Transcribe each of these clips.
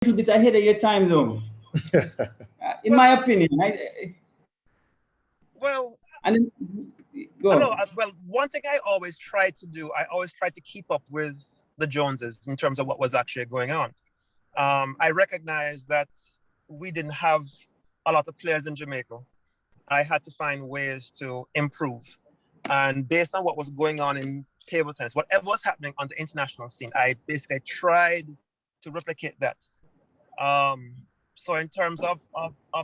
little bit ahead of your time, though. In my Well, opinion, well, and then, I don't go. know. Well, one thing I always try to do, I always try to keep up with the Joneses in terms of what was actually going on. I recognize that we didn't have a lot of players in Jamaica. I had to find ways to improve. And based on what was going on in table tennis, whatever was happening on the international scene, I basically tried to replicate that. Um, so in terms of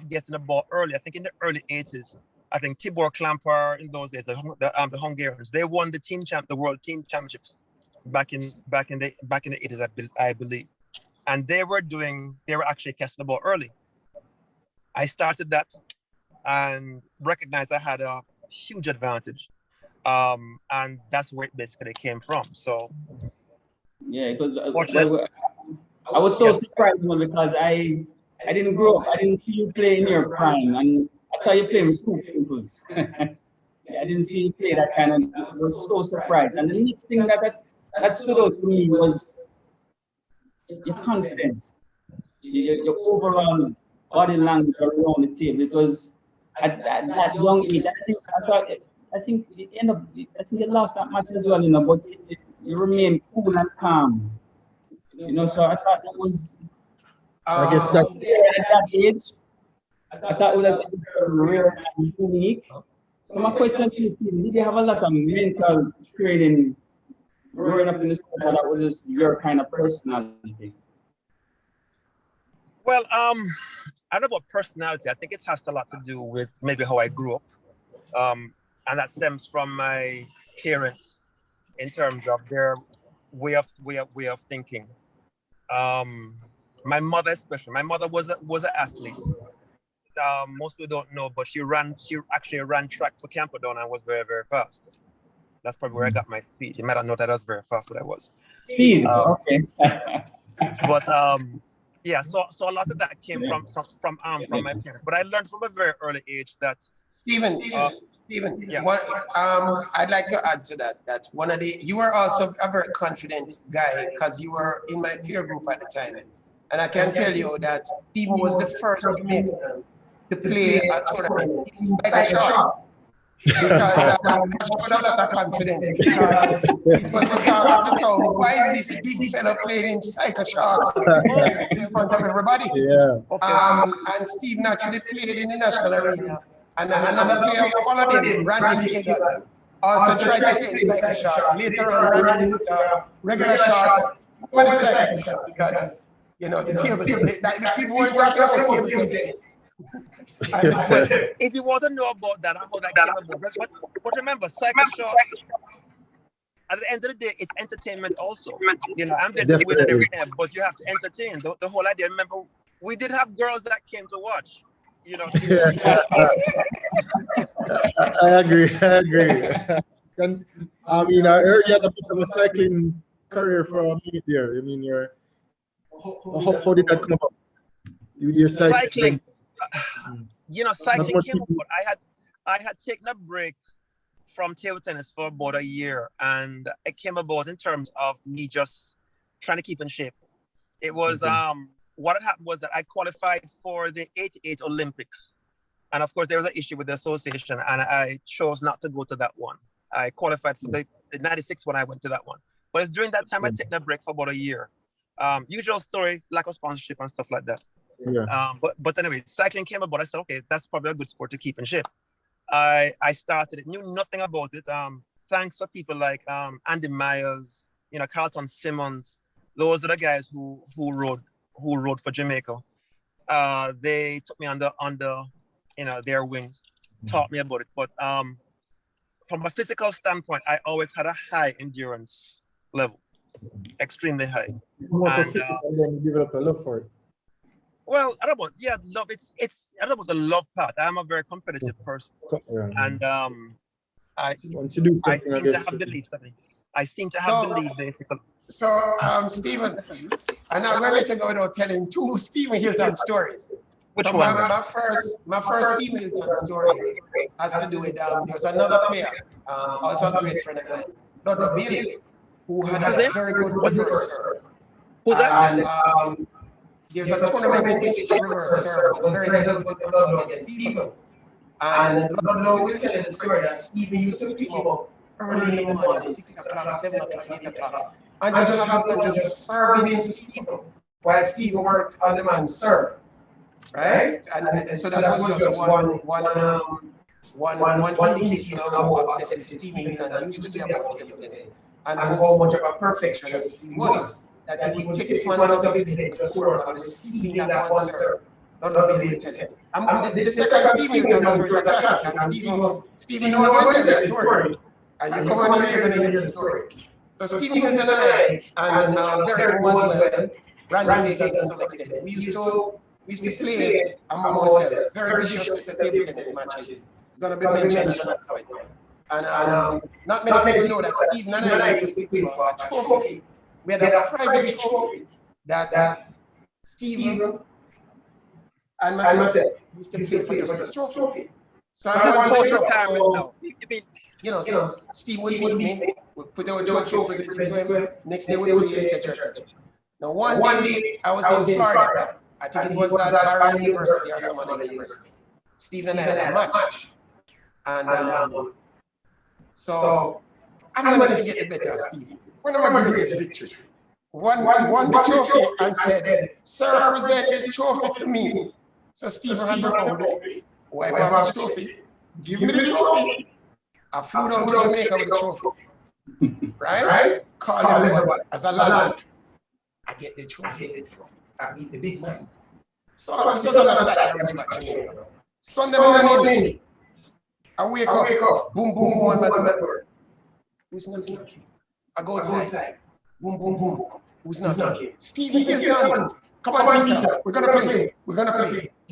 getting the ball early, I think in the early 80s, I think Tibor Klamper in those days, the Hungarians, they won the world team championships back in the 80s, I believe. And they were actually catching the ball early. I started that and recognized I had a huge advantage. And that's where it basically came from. So, Yeah, it was. fortunately, I was so yes. surprised, because I didn't grow up. I didn't see you play in your prime, and I saw you play with two pimples. Yeah, I didn't see you play that kind of. I was so surprised. And the next thing that stood out to me was your confidence, your overall body language around the table. It was at that young age. I think it ended up. I think you lost that match as well, but you remained cool and calm. So I thought that was I guess that at that age. I thought it was very rare and unique. So my question to you, Stephen, did you have a lot of mental training growing up in the school, that was just your kind of personality? Well, I don't know about personality. I think it has a lot to do with maybe how I grew up, and that stems from my parents in terms of their way of thinking. Um, my mother, especially, my mother was an athlete. Most people don't know, but she actually ran track for Camperdown and was very, very fast. That's probably where I got my speed. You might not know that I was very fast, but I was. Speed, Um, okay. but yeah, so a lot of that came from my parents. But I learned from a very early age that Stephen, uh, Stephen, yeah. what I'd like to add to that, that one of the you were also a very confident guy because you were in my peer group at the time. And I can tell you that Stephen was the first Jamaican to play a tournament in cycle short because that showed a lot of confidence because it was the talk of the town. Why is this big fella playing in cycle shorts Oh, in front of everybody? Yeah. okay. And Stephen actually played in the national arena. And another player followed him, Randy Fagan, also tried to play in cycle shots. Later on, Randy moved regular shots over the cycle shot because, the table, the people weren't talking about table tennis. Well, if you want to know about that and how that came about, but remember, cycle shots. At the end of the day, it's entertainment also. I'm there to win and Definitely. everything, but you have to entertain. The whole idea. Remember, we did have girls that came to watch. Yeah, I agree. I agree. And I mean, I heard you had a bit of a cycling career for a minute there. I mean, how did that come about? Your cycling? Cycling, Not cycling much came people. about. I had taken a break from table tennis for about a year, and it came about in terms of me just trying to keep in shape. It was Okay. what had happened was that I qualified for the '88 Olympics, and of course there was an issue with the association, and I chose not to go to that one. I qualified for the '96 when I went to that one, but it's during that time I Okay. took a break for about a year. Usual story, lack of sponsorship and stuff like that. Yeah. But anyway, cycling came about. I said, okay, that's probably a good sport to keep in shape. I started it, knew nothing about it. Thanks for people like Andy Myers, Carlton Simmons. Those are the guys who rode for Jamaica. They took me under their wings, taught me about it. But from a physical standpoint, I always had a high endurance level, extremely high. More for And fitness and then develop a love for it. well, I don't know about love. It's I don't know about the love part. I'm a very competitive person, Yeah. and I Once you do I something, I seem to guess. have belief. I seem to have So, belief basically. Stephen, I'm not going to let you go without telling two Stephen Hilton stories. Which So one? my first Stephen Hilton story has to do with there was another player, also a great friend of mine, Doddo Bailey, who had What's his a name? very good reverse serve. Who's that? And there's a tournament in which reverse serve was very difficult to do against Stephen. And Ludlow will tell us the story that Stephen used to pick him up early in the morning, 6 o'clock, 7 o'clock, 8 o'clock, and just have him and just serve into Stephen while Stephen worked on the man's serve. Right? And so that was just one indication of how obsessive Steve Hinton used to be about table tennis and how much of a perfectionist he was. That he would take this man out of his head to work on receiving that one serve. Not be able to tell it. The second Steve Hinton story is a classic, and Stephen knows I'm going to tell the story. And you come on here, you're going to hear the story. So Steve Hinton and I, and Derek Moore as well, Randy Fagan to some extent, we used to play among ourselves, very vicious table tennis matches. It's going to be mentioned at some point. And not many people know that Stephen and I used to play a trophy. We had a private trophy that Stephen and myself used to play for just this trophy. So I so Steve would beat me, we put our trophy, present it to him, next day we play, etc., etc. Now one day I was in Florida. I think it was at Barry University or some other university. Steve and I had a match. And so I managed to get the better of Steve. One of my greatest victories. Won the trophy and said, "Sir, present this trophy to me." So Steve had to come, wipe off the trophy, give me the trophy. I flew down to Jamaica with the trophy. Right? Called everybody as a lad. I get the trophy. I beat the big man. So this was on a Saturday, I reached back to Jamaica. Sunday morning, I wake up, boom, boom, boom on my door. Who's knocking? I go outside, boom, boom, boom. Who's knocking? Stevie Hilton. Come on, Peter, we're gonna play.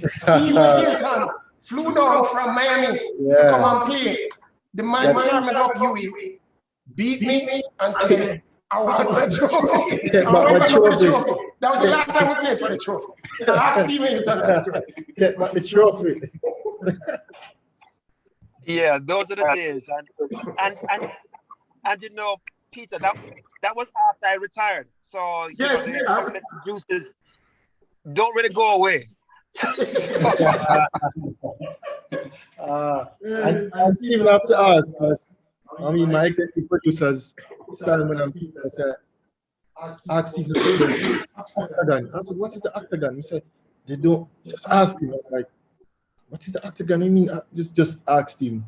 Stevie Hilton flew down from Miami to come and play. The man climbed up Huey, beat me, and said, "I want my trophy." I went back for the trophy. That was the last time we played for the trophy. I asked Steve Hinton that story. Get back the trophy. Yeah, those are the days, and you know, Peter, that was after I retired. So yes, the juices don't really go away. And Stephen have to ask us. I mean, my executive producers, Simon and Peter, said, ask Stephen octagon. I said, "What is the octagon?" He said, "They don't just ask him." I'm like, "What is the octagon?" I mean, just ask him.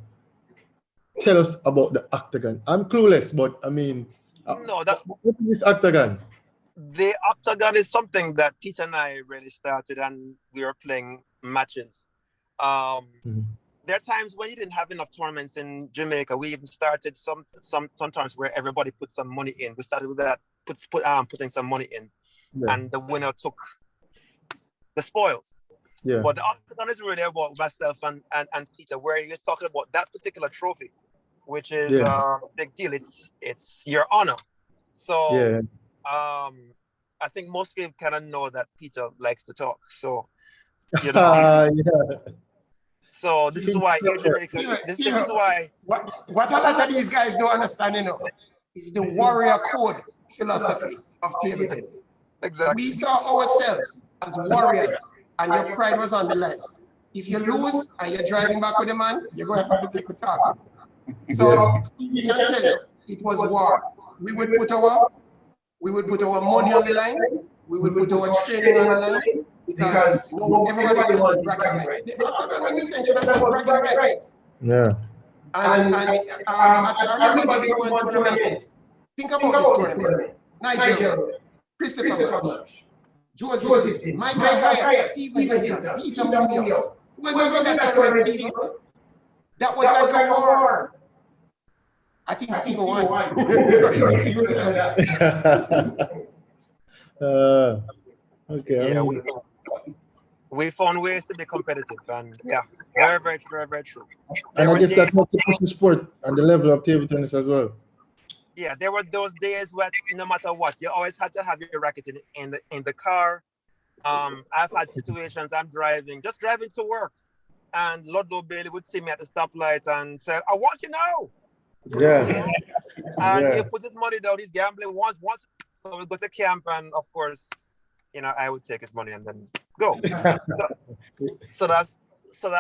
Tell us about the octagon. I'm clueless, but I mean, no, what is this octagon? The octagon is something that Peter and I really started, and we were playing matches. There are times when you didn't have enough tournaments in Jamaica. We even started sometimes where everybody put some money in. We started with that, putting some money in, and the winner took the spoils. Yeah. But the octagon is really about myself and Peter, where you're talking about that particular trophy, which is a big deal. It's your honor. So I think most people kind of know that Peter likes to talk. So you know. So this is why this is why what a lot of these guys don't understand, you know, is the warrior code philosophy of table tennis. Exactly. We saw ourselves as warriors, and your pride was on the line. If you lose and you're driving back with a man, you're going to have to take the target. So you can tell you, it was war. We would put our money on the line. We would put our training on the line. Because everybody wanted bragging rights. The octagon was essentially about bragging rights. Yeah. And I remember there was one tournament. Think about this tournament. Nigel, Christopher Marsh, Josie Gibbs, Michael Hyatt, Steve Hinton, Peter Munoz. Who was in that tournament, Steve? That was like a war. I think Steve won. Okay. Yeah, we found ways to be competitive, and very, very true, very, very true. And I guess that helps to push the sport and the level of table tennis as well. Yeah, there were those days where no matter what, you always had to have your racket in the car. I've had situations I'm driving to work, and Ludlow Bailey would see me at the stoplight and say, "I want you now." Yeah. And he put his money down. He's gambling once. So we go to camp, and of course, I would take his money and then go. So that's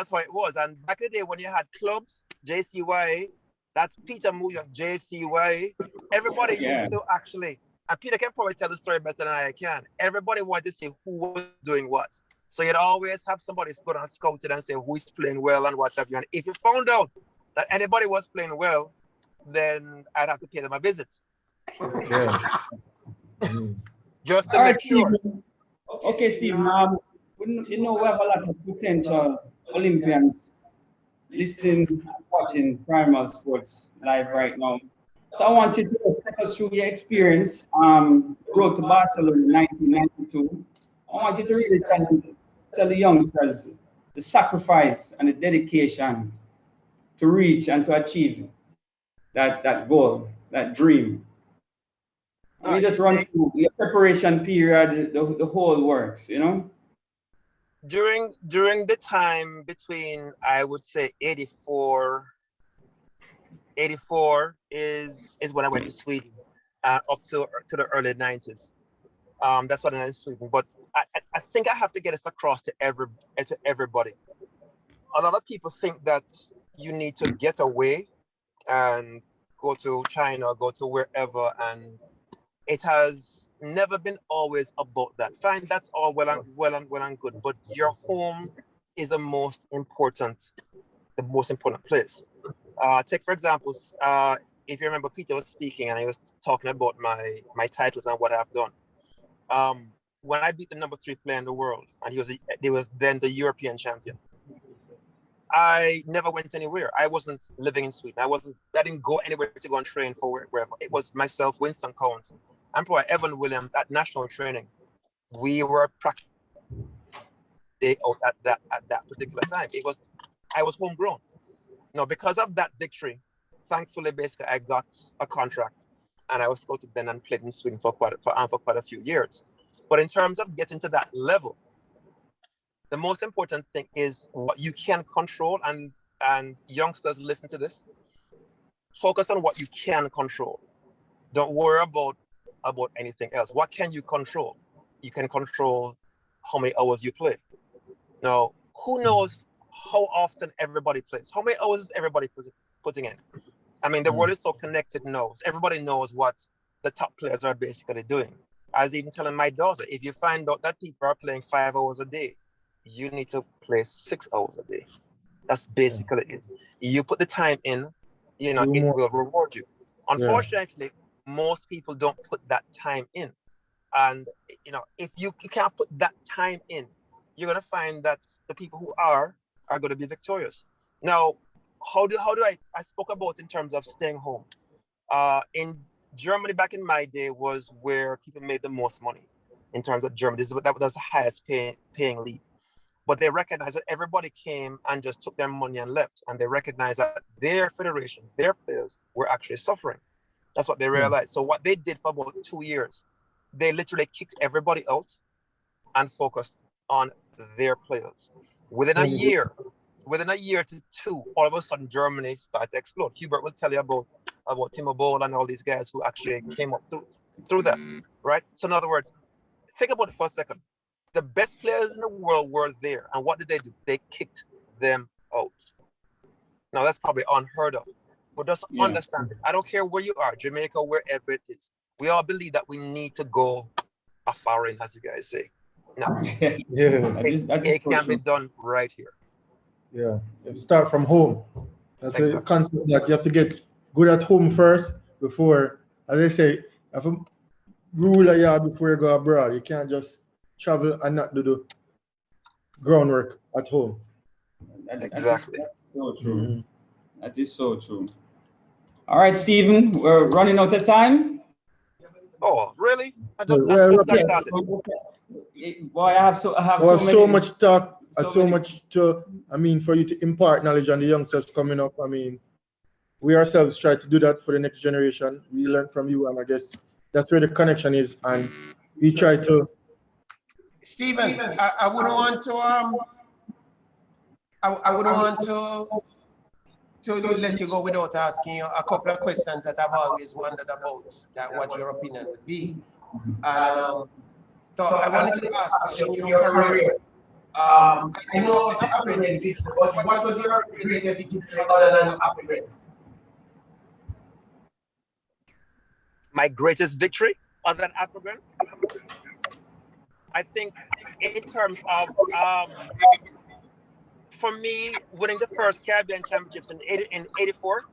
how it was. And back in the day when you had clubs, JCY, that's Peter Muyoung, JCY. Everybody used to actually, and Peter can probably tell the story better than I can. Everybody wanted to see who was doing what. So you'd always have somebody put on scouted and say who is playing well and what have you. And if you found out that anybody was playing well, then I'd have to pay them a visit. Yeah. Just to make sure. Stephen. Okay, Stephen. We have a lot of potential Olympians listening and watching Primal Sports live right now. So I want you to take us through your experience. Road to Barcelona in 1992. I want you to really tell the youngsters the sacrifice and the dedication to reach and to achieve that goal, that dream. We just run through your preparation period, the whole works, During the time between, I would say 84 is when I went to Sweden, up to the early 90s. That's what I in Sweden. But I think I have to get this across to everybody. A lot of people think that you need to get away and go to China, go to wherever, and it has never been always about that. Fine, that's all well and good, but your home is the most important place. Take for example, if you remember, Peter was speaking and he was talking about my titles and what I've done. When I beat the number 3 player in the world, and he was then the European champion, I never went anywhere. I wasn't living in Sweden. I didn't go anywhere to go and train for wherever. It was myself, Winston Counts, and probably Evan Williams at national training. We were practicing out at that particular time. I was homegrown. Now, because of that victory, thankfully, basically, I got a contract, and I was scouted then and played in Sweden for quite a few years. But in terms of getting to that level, the most important thing is what you can control, and youngsters, listen to this. Focus on what you can control. Don't worry about anything else. What can you control? You can control how many hours you play. Now, who knows how often everybody plays? How many hours is everybody putting in? I mean, the world is so connected now. Everybody knows what the top players are basically doing. I was even telling my daughter, if you find out that people are playing 5 hours a day, you need to play 6 hours a day. That's basically it. You put the time in, it will reward you. Unfortunately, most people don't put that time in. And, if you can't put that time in, you're going to find that the people who are going to be victorious. Now, how do I spoke about in terms of staying home. In Germany back in my day was where people made the most money in terms of Germany. That was the highest paying league. But they recognized that everybody came and just took their money and left. And they recognized that their federation, their players were actually suffering. That's what they realized. So what they did for about 2 years, they literally kicked everybody out and focused on their players. Within a year to 2, all of a sudden Germany started to explode. Hubert will tell you about Timo Boll and all these guys who actually came up through that, right? So in other words, think about it for a second. The best players in the world were there, and what did they do? They kicked them out. Now that's probably unheard of, but just understand this. I don't care where you are, Jamaica, wherever it is. We all believe that we need to go afar in, as you guys say. No, it can be done right here. Yeah, you start from home. That's a concept that you have to get good at home first before, as I say, have a rule a yard before you go abroad. You can't just travel and not do the groundwork at home. Exactly. That's so true. That is so true. All right, Stephen, we're running out of time. Oh, really? I just started. Boy, I have so much talk. So much to, for you to impart knowledge on the youngsters coming up. We ourselves try to do that for the next generation. We learn from you, and I guess that's where the connection is. And we try to. Stephen, I wouldn't want to. I wouldn't want to let you go without asking you a couple of questions that I've always wondered about. That what your opinion would be. And So I wanted to ask, in your career, I know of the African victory, but what was your greatest victory other than African? My greatest victory other than African? I think in terms of, for me, winning the first Caribbean Championships in 84.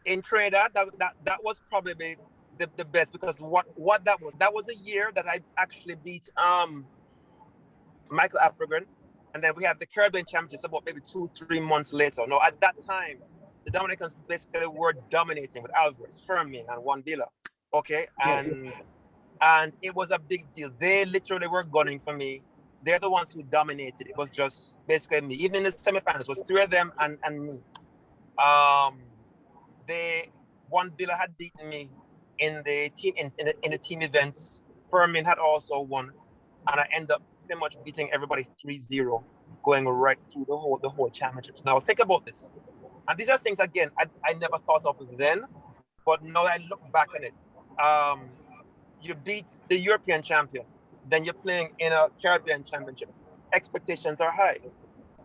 In Trinidad, that was probably the best, because what that was a year that I actually beat Michael African, and then we had the Caribbean Championships about maybe 2-3 months later. No, at that time, the Dominicans basically were dominating with Alvarez, Fermin, and Juan Villa. Okay, and it was a big deal. They literally were gunning for me. They're the ones who dominated. It was just basically me. Even in the semifinals, it was 3 of them and me. Juan Villa had beaten me in the team in the team events. Fermin had also won, and I ended up pretty much beating everybody 3-0, going right through the whole championships. Now think about this, and these are things again I never thought of then, but now I look back on it. You beat the European champion, then you're playing in a Caribbean championship. Expectations are high.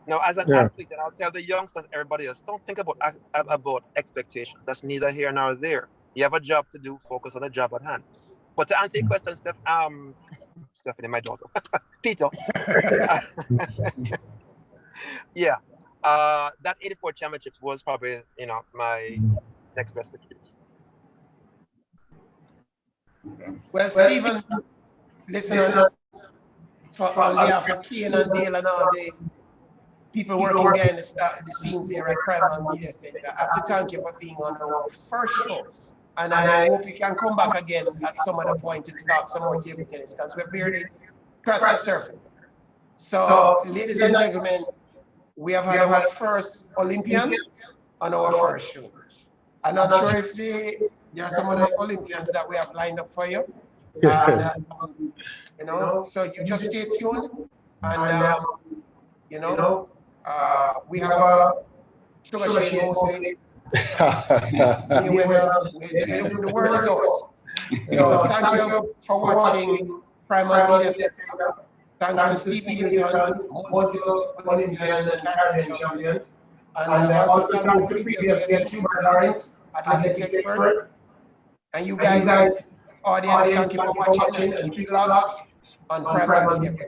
Now, as an athlete, and I'll tell the youngsters, everybody else, don't think about expectations. That's neither here nor there. You have a job to do. Focus on the job at hand. But to answer your question, Stephanie, my daughter, Peter. Yeah, that 84 championships was probably my next best victories. Well, Stephen, listen, on behalf of Kane and Dale and all the people working behind the scenes here at Primal Media Center, I have to thank you for being on our first show. And I hope you can come back again at some other point to talk some more table tennis, because we're barely scratched the surface. So, ladies and gentlemen, we have had our first Olympian on our first show. I'm not sure if there are some other Olympians that we have lined up for you. And, so you just stay tuned. And, we have a Sugar Shade mostly. The word is ours. So thank you for watching Primal Media Center. Thanks to Stevie Hilton, multiple Olympian champion. And also thanks to previous guest, Hubert Lawrence, athletics expert. And you guys, audience, thank you for watching, and keep it locked on Primal Media.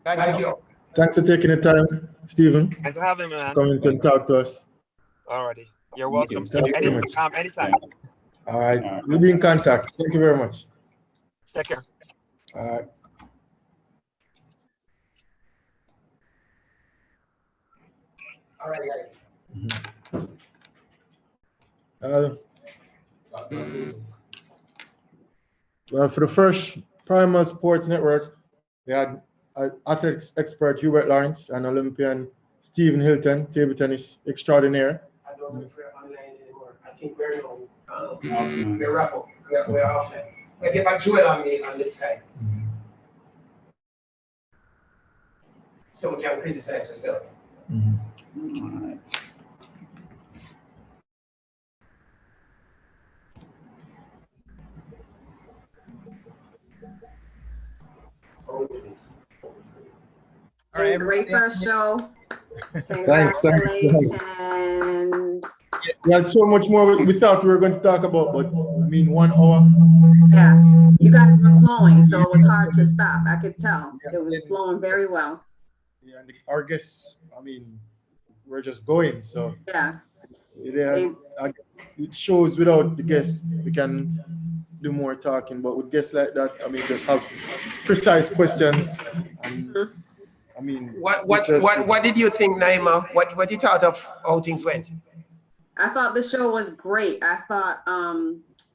Thank you. Thanks for taking the time, Stephen. Thanks for having me, man. Coming to talk to us. Alrighty. You're welcome. Anytime. All right. We'll be in contact. Thank you very much. Take care. All right. All right, guys. Well, for the first Primal Sports Network, we had athletics expert Hubert Lawrence and Olympian Stephen Hilton, table tennis extraordinaire. I don't know if we're online anymore. I think we're on. We're wrap up. We're offline. We'll get back Joel on this side. So we can criticize yourself. All right, great first show. Thanks. Congratulations. We had so much more we thought we were going to talk about, but I mean, 1 hour. Yeah, you guys were flowing, so it was hard to stop. I could tell it was flowing very well. Yeah, and our guests, I mean, we're just going. So yeah, I guess it shows without the guests we can do more talking, but with guests like that, I mean, just have precise questions. And, I mean, what did you think, Naima? What you thought of how things went? I thought the show was great. I thought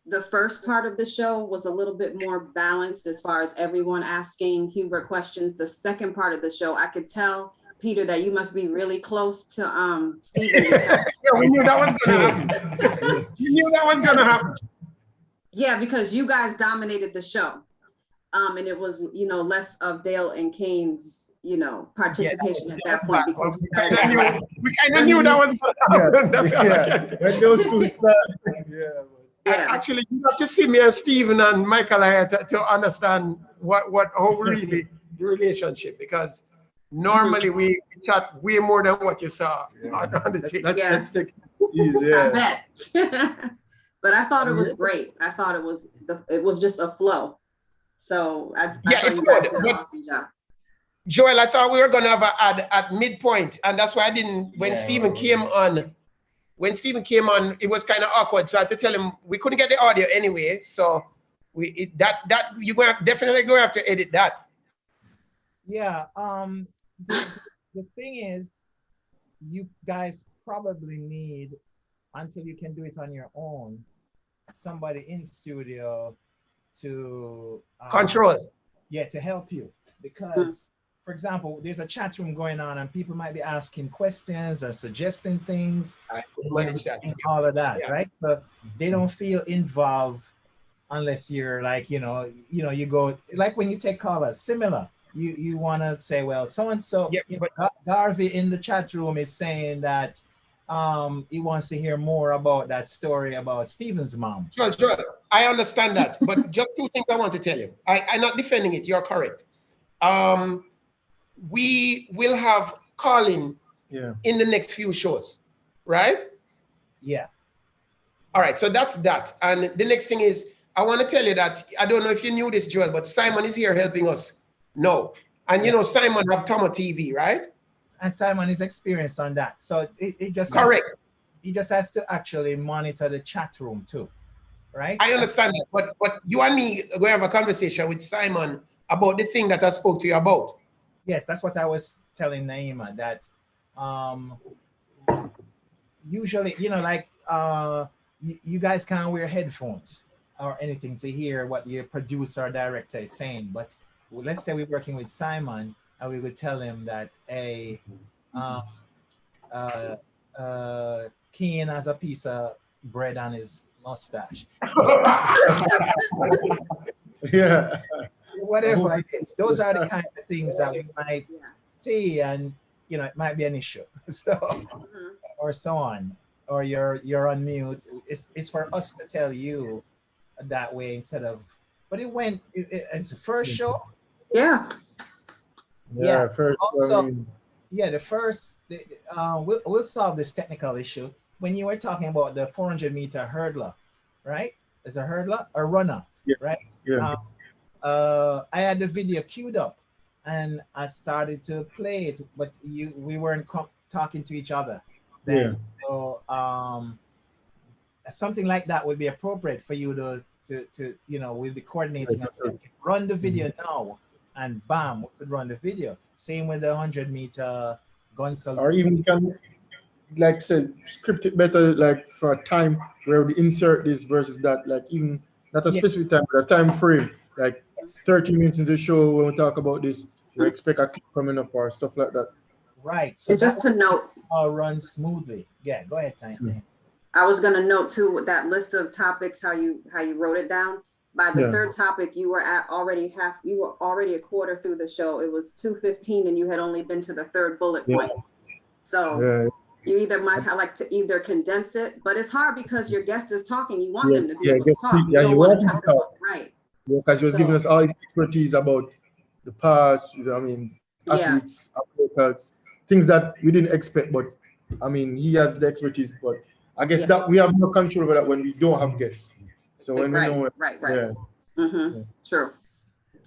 the first part of the show was a little bit more balanced as far as everyone asking Hubert questions. The second part of the show, I could tell, Peter, that you must be really close to Stephen. Yeah, we knew that was gonna happen. You knew that was gonna happen. Yeah, because you guys dominated the show, and it was less of Dale and Kane's participation at that point, because we kind of knew that was gonna happen. When those two started, Yeah. Actually, you have to see me and Stephen and Michael here to understand how really the relationship, because normally we chat way more than what you saw on the tape. Yeah. Let's take it easy. Yeah. I bet. But I thought it was great. I thought it was just a flow. So I thought you guys did an awesome job. Joel, I thought we were gonna have a ad at midpoint, and that's why I didn't. When Stephen came on, it was kind of awkward. So I had to tell him we couldn't get the audio anyway. So you're definitely going to have to edit that. Yeah. The thing is, you guys probably need, until you can do it on your own, somebody in studio to control. Yeah, to help you, because for example, there's a chat room going on and people might be asking questions or suggesting things, all of that, right? So they don't feel involved unless you're like, you you go, like when you take callers, similar. You want to say, well, so-and-so, Garvey in the chat room is saying that he wants to hear more about that story about Stephen's mom. Sure. I understand that, but just two things I want to tell you. I'm not defending it, you're correct. We will have calling in the next few shows, right? Yeah. All right, so that's that. And the next thing is, I want to tell you that, I don't know if you knew this, Joel, but Simon is here helping us now. And you know, Simon have Tomo TV, right? And Simon is experienced on that. So it just correct. He just has to actually monitor the chat room too, right? I understand that, but you and me are going to have a conversation with Simon about the thing that I spoke to you about. Yes, that's what I was telling Naima, that usually, like you guys can't wear headphones or anything to hear what your producer or director is saying. But let's say we're working with Simon and we would tell him that, hey, Keen has a piece of bread on his mustache. Yeah. Whatever it is, those are the kind of things that we might see, and it might be an issue. So, or so on, or you're on mute. It's for us to tell you that way instead of. But it's the first show. Yeah. Yeah. First. Also, the first. We'll solve this technical issue when you were talking about the 400-meter hurdler, right? Is a hurdler or runner, right? Yeah. I had the video queued up and I started to play it, but we weren't talking to each other then. So something like that would be appropriate for you to with the coordinating. Run the video now, and bam, we could run the video. Same with the 100-meter gun salute. Or even can, like say, script it better, like for a time where we insert this versus that, like even not a specific time, but a time frame. Like 30 minutes into the show when we talk about this, we expect a clip coming up or stuff like that. Right. So just to note, run smoothly. Yeah, go ahead, Tanya. I was gonna note too with that list of topics, how you wrote it down. By the third topic, you were already a quarter through the show. It was 2:15, and you had only been to the third bullet point. So you either might like to either condense it, but it's hard because your guest is talking. You want them to be able to talk. You want them to talk. Right. Because he was giving us all his expertise about the past, athletes, athletes, things that we didn't expect, but he has the expertise, but I guess that we have more control over that when we don't have guests. So when we know it. Right. True.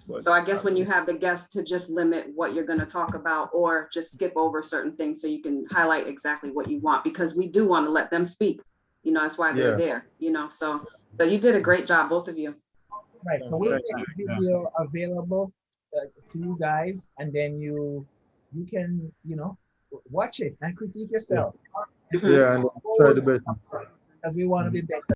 But, so I guess when you have the guests, to just limit what you're going to talk about or just skip over certain things so you can highlight exactly what you want, because we do want to let them speak. That's why they're there, so you did a great job, both of you. Right, so we'll make the video available to you guys, and then you can, watch it and critique yourself. Yeah, and try the best. Because we want to be better.